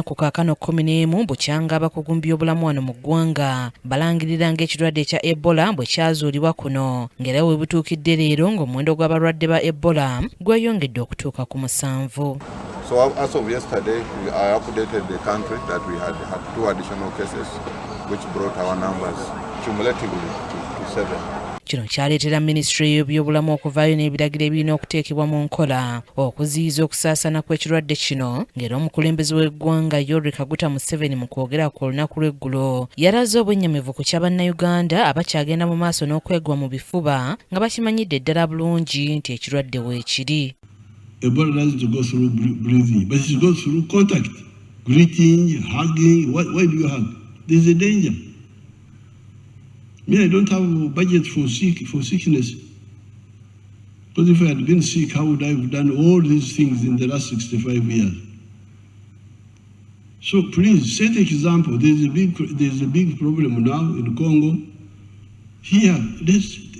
ku Kaakano 11 bukyanga abakugu obulamu wano mu ggwanga balangirira ng'ekirwadde ekya Ebola bwe kyazuulibwa kuno ng'era we butuukidde leero ng'omuwendo gw'abalwadde ba Ebola gweyongedde okutuuka ku 7. So as of yesterday, I updated the country that we had 2 additional cases, which brought our numbers cumulatively to 7. Kino kyaleetera Minisitule y'ebyobulamu okuvaayo n'ebiragiro ebirina okuteekebwa mu nkola okuziyiza okusaasaana kw'ekirwadde kino ng'era omukulembeze w'eggwanga Yoweri Kaguta Museveni mu kwogera ku lunaku lw'eggulo yalaze obwennyamivu ku kya bannayuganda abakyagenda mu maaso n'okwegwa mu bifuba nga bakimanyidde ddala bulungi nti ekirwadde weekiri. Ebola doesn't go through breathing, but it goes through contact, greeting, hugging. Why do you hug? There's a danger. Me, I don't have budget for sickness. Because if I had been sick, how would I have done all these things in the last 65 years? So please set an example. There's a big problem now in Congo. Here,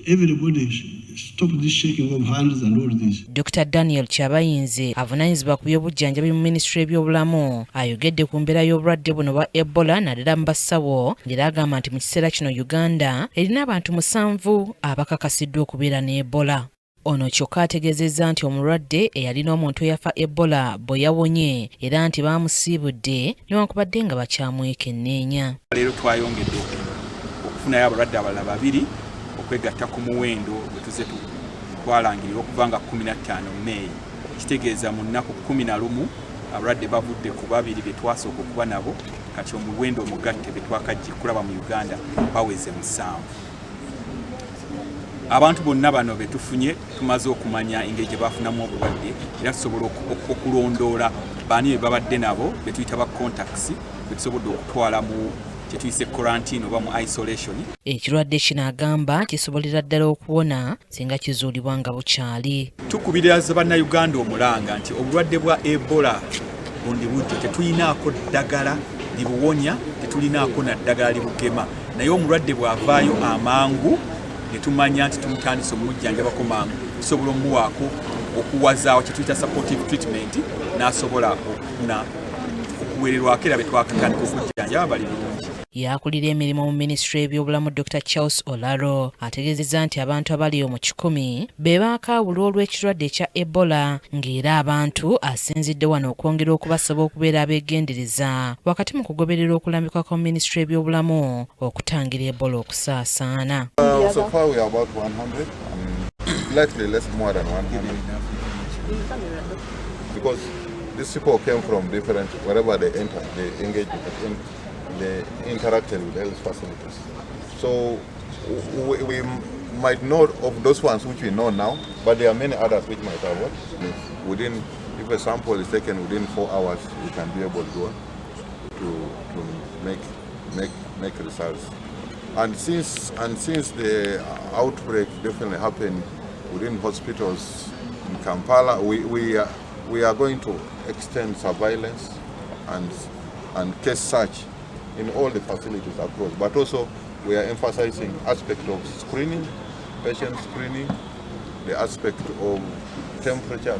everybody stop this shaking of hands and all this. Dr. Daniel Kyabayinze avunaanyizibwa ku by'obujjanjabi mu Minisitule y'ebyobulamu ayogedde ku mbeera y'obulwadde buno bwa Ebola naddala mu basawo ng'era agamba nti mu kiseera kino Uganda erina abantu 7 abakakasiddwa okubeera ne Ebola. Ono kyokka ategeezezza nti omulwadde eyalina omuntu eyafa Ebola bwe yawonye era nti baamusiibudde newankubadde nga bakyamwekenneenya. Leero twayongedde okufunayo abalwadde abalala 2 okwegatta ku muwendo gwe tuze twalangirira okuva nga 15 Meeyi. Kitegeeza mu nnaku 11 abalwadde bavudde ku 2 be twasooka okuba nabo kati omuwendo omugatte be twakajja kulaba mu Uganda baweze 7. Abantu bonna bano be tufunye tumaze okumanya engeri gye bafunamu obulwadde era tusobola okulondoola baani be babadde nabo be tuyita ba contacts be tusobodde okutwala mu kyetuyise Kalantiini oba mu isolation. Ekirwadde kino agamba kisobolera ddala okuwona singa kizuulibwa nga bukyali. Tukubiriza bannayuganda omulanga nti obulwadde bwa Ebola bundi budde tetulinaako ddagala libuwonya, tetulinaako na ddagala libugema, naye omulwadde bw'avaayo amangu ne tumanya nti tumutandise omujjanjabako mangu tusobola omuwaako okuwazaawo kyetuyita supportive treatment n'asobola okufuna okuweererwako era be twakatandika okujjanjaba bali bulungi. Yakulira emirimu mu Minisitule y'ebyobulamu Dr. Charles Olaro ategeezezza nti abantu abali mu Kikumi be baakaawula olw'ekirwadde ekya Ebola ng'era abantu asinzidde wano okwongera okubasaba okubeera abeegendereza wakati mu kugoberera okulambikwa kwa Minisitule y'ebyobulamu okutangira Ebola okusaasaana. So far we are about 100, slightly less more than 100. Because these people came from different, wherever they enter, they engage they interacted with health facilities. So we might know of those ones which we know now, but there are many others which might have what? Within, if a sample is taken within 4 hours, we can be able to make results. And since the outbreak definitely happened within hospitals in Kampala, we are going to extend surveillance and case search in all the facilities across, but also we are emphasizing aspect of screening, patient screening, the aspect of temperature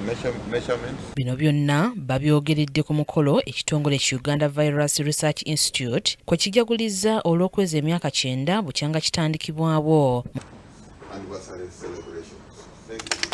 measurements. Bino byonna babyogeredde ku mukolo ekitongole ki Uganda Virus Research Institute kwe kijaguliza olw'okuweza emyaka 9 bukyanga kitandikibwawo. Anniversary celebrations. Thank you.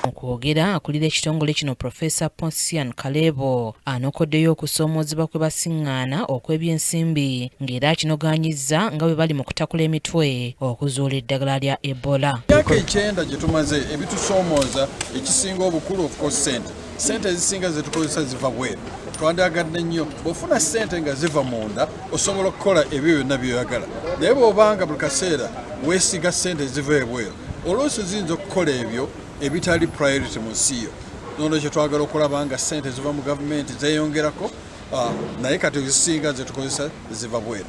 Okwogera akulira ekitongole kino Professor Ponsian Kalebo anokoddeyo okusoomoozebwa kwe basiŋŋaana okw'ebyensimbi ng'era kinogaanyizza nga bwe bali mu kutakula emitwe okuzuula eddagala lya Ebola. Emyaka 9 gye tumaze ebitusoomooza ekisinga obukulu of course sente ezisinga ze tukozesa ziva bweru. Twandagadde nnyo bw'ofuna sente nga ziva munda osobola okukola ebyo byonna by'oyagala, naye bw'obanga buli kaseera weesiga sente ziva ebweru oluusi ziyinza okukola ebyo ebitali priority mu nsi yo. N'olwekyo twagala okulaba nga sente ziva mu gavumenti zeeyongerako naye kati ezisinga ze tukozesa ziva bweru.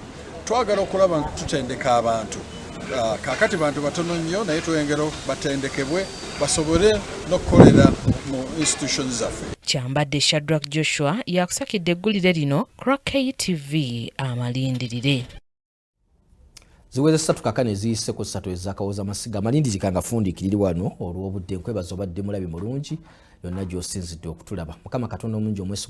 Twagala okulaba nga tutendeka abantu. Kaakati bantu batono nnyo naye tweyongera batendekebwe basobole n'okukolera mu institutions zaffe. Kyambadde Shadrack Joshua yakusakidde eggulire lino KTV amalindirire. Ziweze 3 Kaakano eziyise ku 3 ezakawoza amasiga amalindi zikanga fundi kiriri wano olw'obudde nkwebaza obadde mulabi mulungi yonna gy'osinzidde okutulaba. Mukama Katonda omulungi omwesigwa